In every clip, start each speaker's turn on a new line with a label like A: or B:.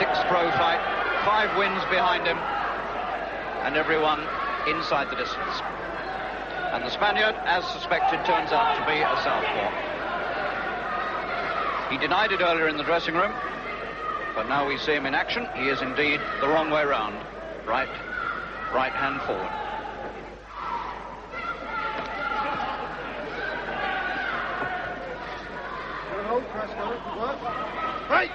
A: Sixth pro fight, 5 wins behind him, and everyone inside the distance. And the Spaniard, as suspected, turns out to be a southpaw. He denied it earlier in the dressing room, but now we see him in action. He is indeed the wrong way round. Right hand forward.
B: Right.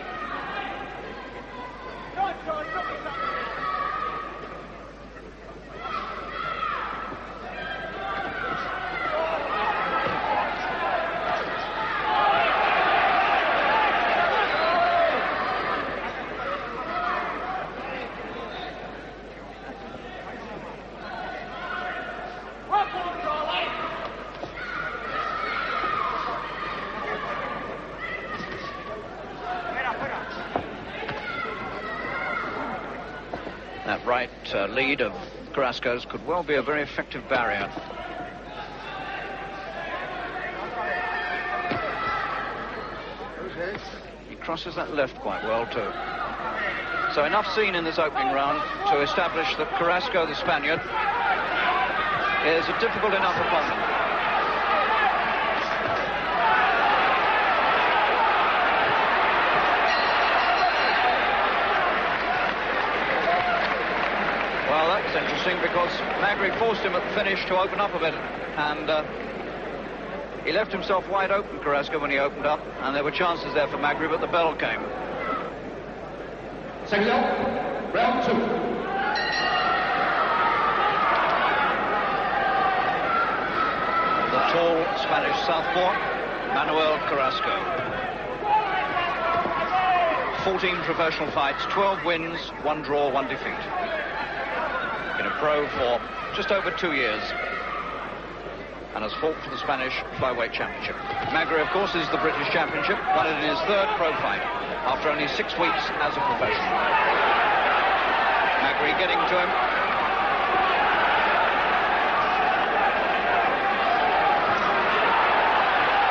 A: That right lead of Carrasco's could well be a very effective barrier. He crosses that left quite well too. So enough seen in this opening round to establish that Carrasco, the Spaniard, is a difficult enough opponent. Well, that was interesting because Magri forced him at the finish to open up a bit, and he left himself wide open, Carrasco, when he opened up, and there were chances there for Magri, but the bell came.
B: Round 2.
A: The tall Spanish southpaw, Manuel Carrasco. 14 professional fights, 12 wins, 1 draw, 1 defeat. Been a pro for just over 2 years and has fought for the Spanish flyweight championship. Magri, of course, is the British championship, won it in his 3rd pro fight after only 6 weeks as a professional. Magri getting to him.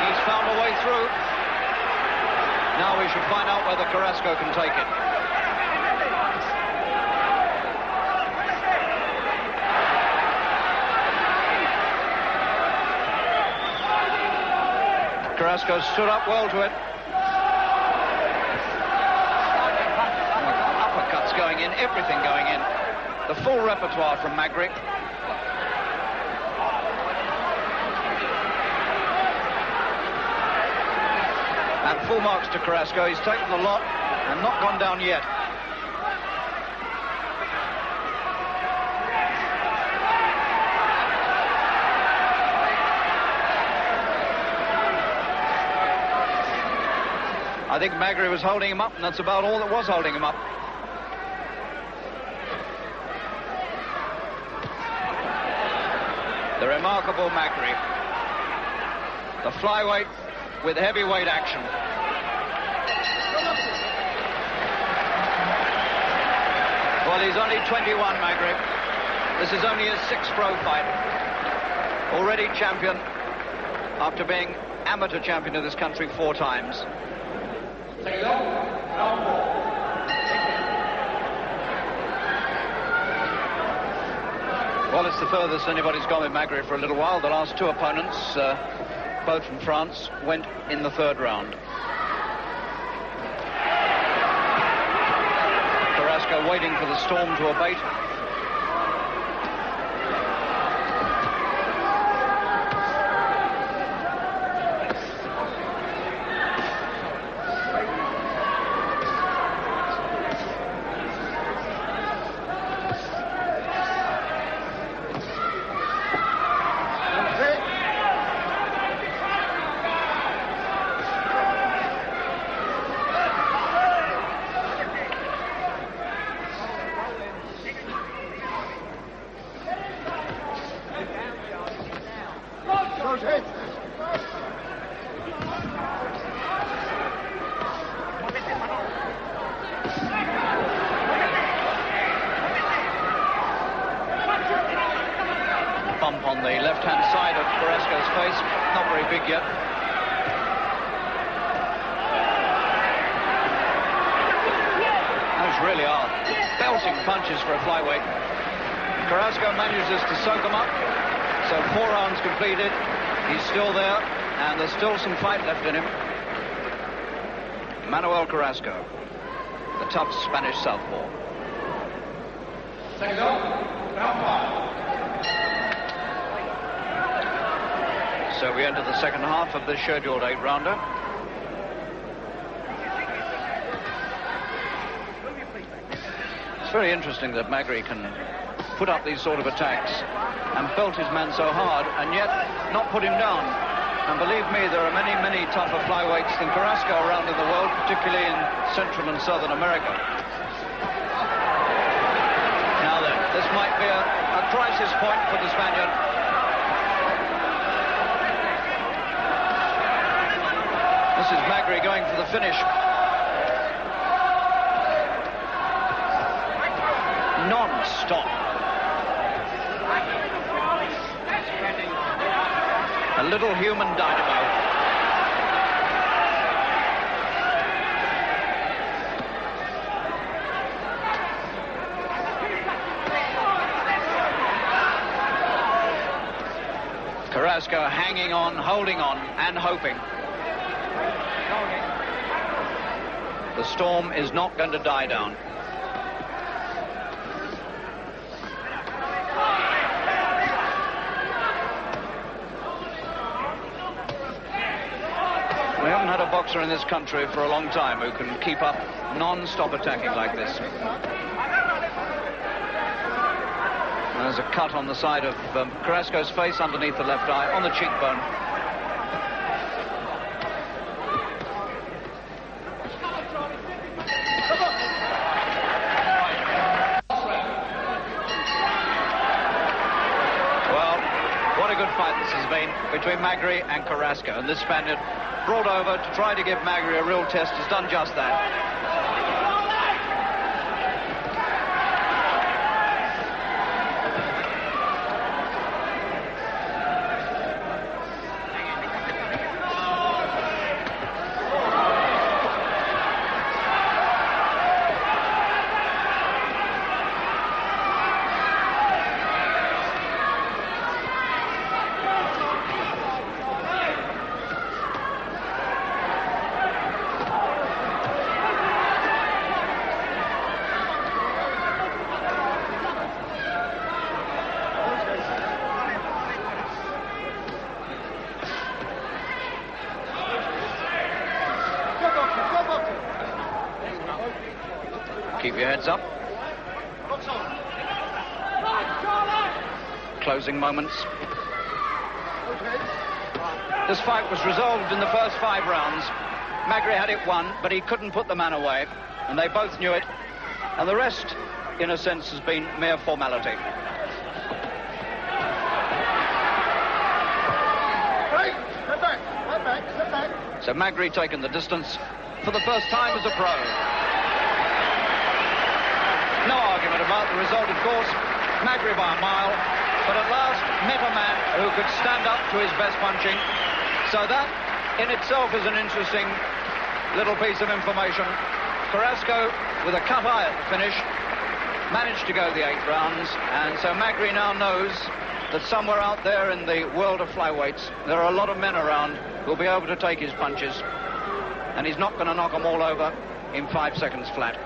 A: He's found a way through. Now we should find out whether Carrasco can take it. Carrasco stood up well to it. Uppercuts going in, everything going in. The full repertoire from Magri. And full marks to Carrasco. He's taken the lot and not gone down yet. I think Magri was holding him up, and that's about all that was holding him up. The remarkable Magri. The flyweight with heavyweight action. Well, he's only 21, Magri. This is only his 6th pro fight. Already champion after being amateur champion of this country 4 times. Well, it's the furthest anybody's gone with Magri for a little while. The last 2 opponents, both from France, went in the 3rd round. Carrasco waiting for the storm to abate. Bump on the left-hand side of Carrasco's face, not very big yet. As really are belting punches for a flyweight. Carrasco manages to soak him up. So 4 rounds completed. He's still there, and there's still some fight left in him. Manuel Carrasco, the tough Spanish southpaw.
B: Second up, round 5.
A: So we enter the second half of this scheduled 8-rounder. It's very interesting that Magri can put up these sort of attacks and belt his man so hard and yet not put him down. And believe me, there are many, many tougher flyweights than Carrasco around in the world, particularly in Central and Southern America. Now then, this might be a crisis point for the Spaniard. This is Magri going for the finish. Non-stop. A little human dynamo. Carrasco hanging on, holding on, and hoping. The storm is not going to die down. We haven't had a boxer in this country for a long time who can keep up non-stop attacking like this. There's a cut on the side of Carrasco's face underneath the left eye, on the cheekbone. Well, what a good fight this has been between Magri and Carrasco. And this Spaniard, brought over to try to give Magri a real test, has done just that. Keep your heads up. Closing moments. This fight was resolved in the first 5 rounds. Magri had it won, but he couldn't put the man away, and they both knew it. And the rest, in a sense, has been mere formality.
B: Step back, step back.
A: So Magri taking the distance for the first time as a pro. No argument about the result, of course. Magri by a mile, but at last met a man who could stand up to his best punching. So that in itself is an interesting little piece of information. Carrasco, with a cut eye at the finish, managed to go the 8 rounds, and so Magri now knows that somewhere out there in the world of flyweights, there are a lot of men around who'll be able to take his punches, and he's not going to knock them all over in 5 seconds flat.